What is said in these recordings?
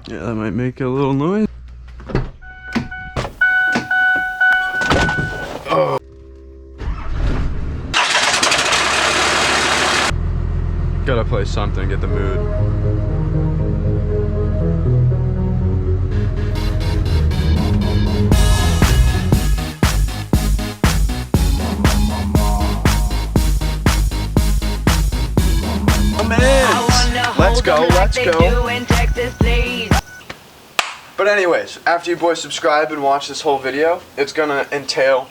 Yeah, that might make a little noise. Oh. Gotta play something, get the mood. Let's go, let's go. But anyways, after you boys subscribe and watch this whole video, it's gonna entail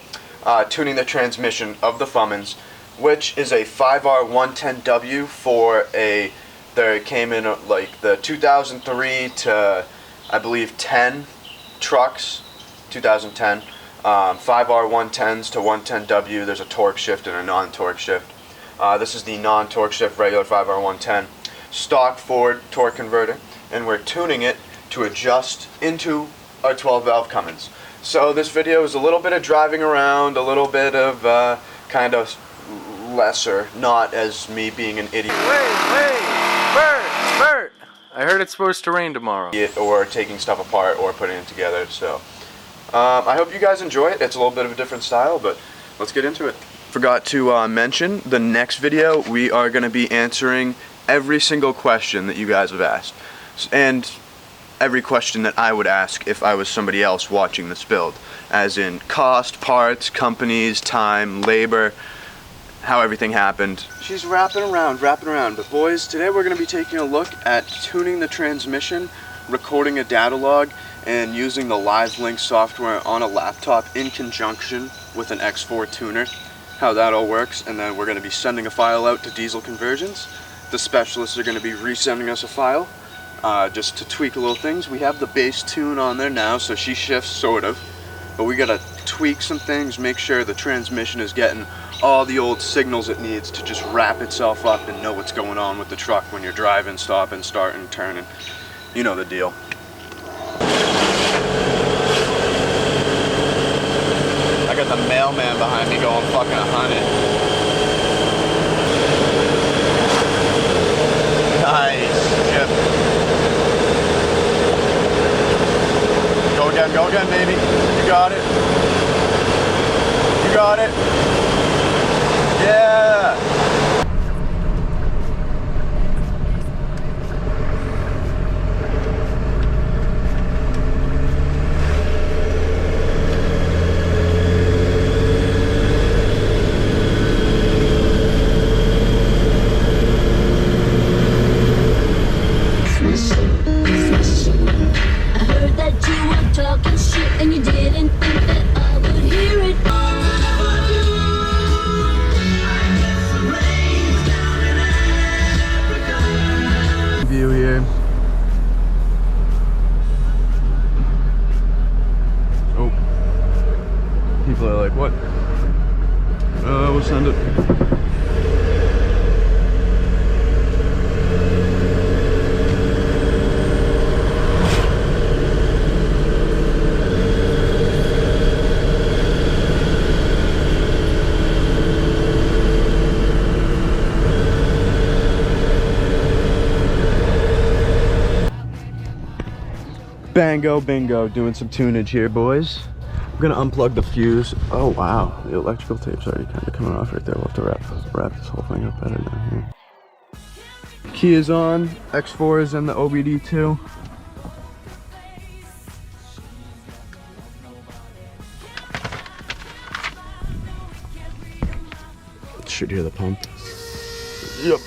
tuning the transmission of the FUMMINS, which is a 5R110W for a, there came in like the 2003 to I believe 10 trucks, 2010, 5R110s to 110W. There's a torque shift and a non-torque shift. This is the non-torque shift regular 5R110 stock Ford torque converter, and we're tuning it to adjust into our 12 valve Cummins. So this video is a little bit of driving around, a little bit of kind of lesser, not as me being an idiot. Wait, Bert! I heard it's supposed to rain tomorrow. Or taking stuff apart or putting it together, so I hope you guys enjoy it. It's a little bit of a different style, but let's get into it. Forgot to mention, the next video we are going to be answering every single question that you guys have asked, and every question that I would ask if I was somebody else watching this build, as in cost, parts, companies, time, labor, how everything happened. She's wrapping around, but boys, today we're going to be taking a look at tuning the transmission, recording a data log, and using the LiveLink software on a laptop in conjunction with an X4 tuner, how that all works. And then we're going to be sending a file out to Diesel Conversions. The specialists are going to be resending us a file just to tweak little things. We have the base tune on there now, so she shifts sort of, but we got to tweak some things, make sure the transmission is getting all the old signals it needs to just wrap itself up and know what's going on with the truck when you're driving, stopping, starting, turning. You know the deal. I got the mailman behind me going fucking 100. Nice, Chip. Go again, baby. You got it. You got it. Yeah. And you didn't think that I would hear it. View here. Oh. People are like, what? We'll send it. Bango bingo, doing some tunage here, boys. I'm gonna unplug the fuse. Oh wow, the electrical tape's already kind of coming off right there. We'll have to wrap this whole thing up better down here. Key is on, X4 is in the OBD2. Should hear the pump. Yep.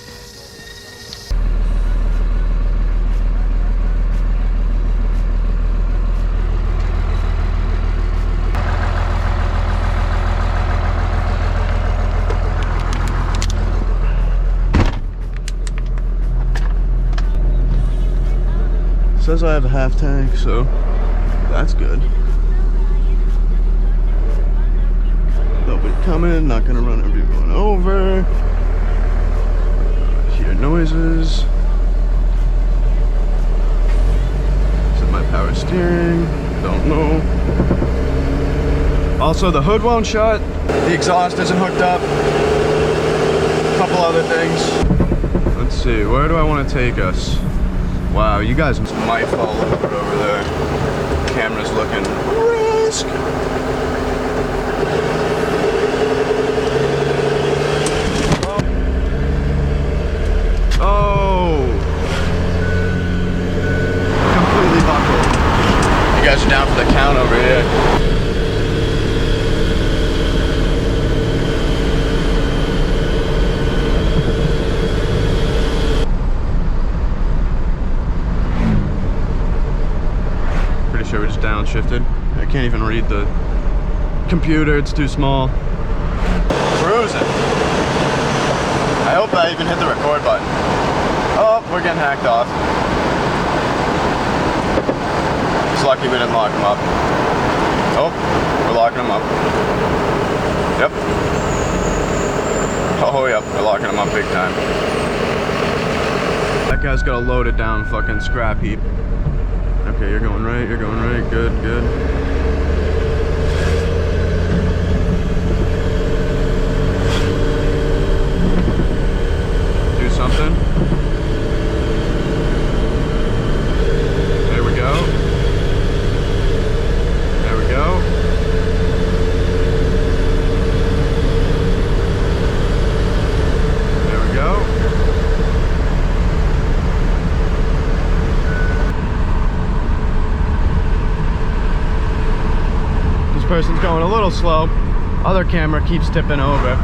Says I have a half tank, so that's good. Nobody coming, not gonna run everyone over. Hear noises. Is it my power steering? Don't know. Also, the hood won't shut. The exhaust isn't hooked up. A couple other things. Let's see, where do I want to take us? Wow, you guys might fall over there. Camera's looking risk. Oh. Completely buckled. You guys are down for the count over here. Sure, we just downshifted. I can't even read the computer, it's too small. Cruising. I hope I even hit the record button. Oh, we're getting hacked off. It's lucky we didn't lock them up. Oh, we're locking them up. Yep. Oh, yep, we're locking them up big time. That guy's got a loaded down fucking scrap heap. Okay, you're going right, good, good. Do something. There we go. There we go. There we go. Person's going a little slow. Other camera keeps tipping over.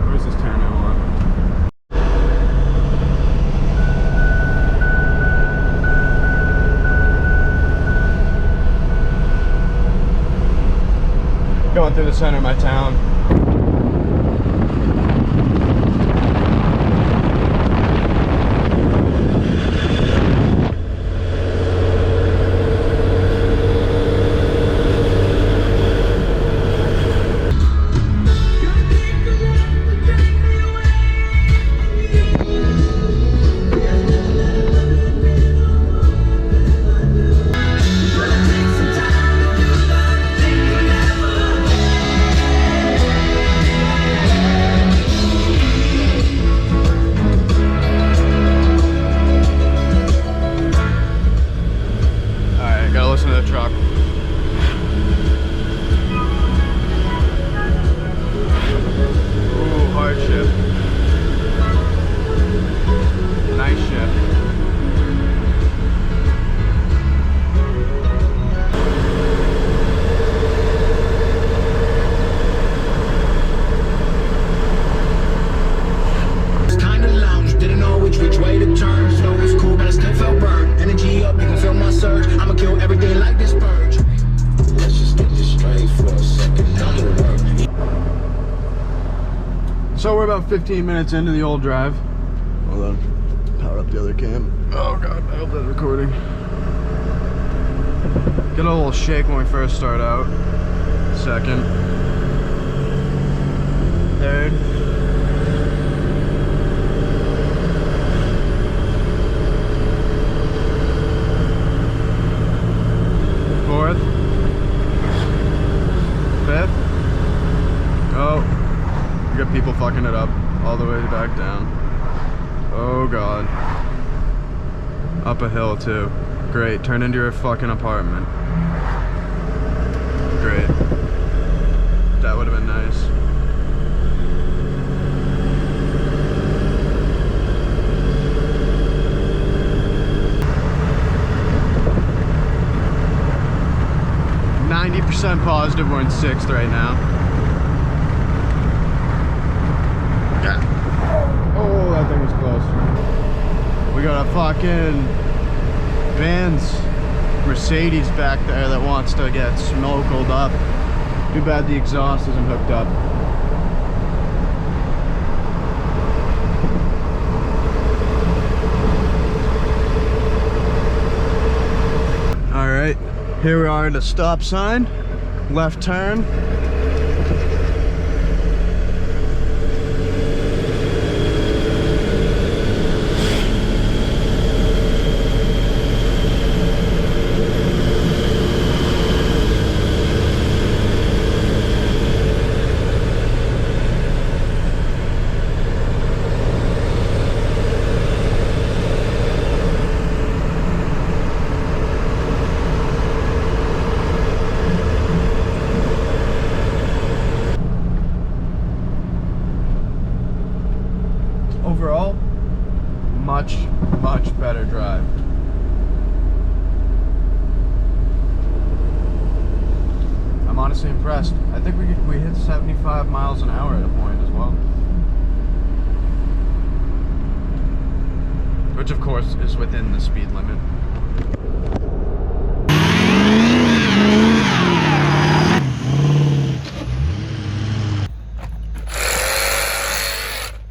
Where's this turn I want? Going through the center of my town. So we're about 15 minutes into the old drive. Hold on, power up the other cam. Oh God, I hope that's recording. Get a little shake when we first start out. Second. Third. Fourth. Fifth. Oh. We got people fucking it up all the way back down. Oh God. Up a hill too. Great, turn into your fucking apartment. Great. That would have been nice. %, positive we're in 6th right now. Oh, that thing was close. We got a fucking Benz Mercedes back there that wants to get smoked up. Too bad the exhaust isn't hooked up. Alright, here we are at a stop sign. Left turn. rest. I think we hit 75 miles an hour at a point as well. Which of course is within the speed limit.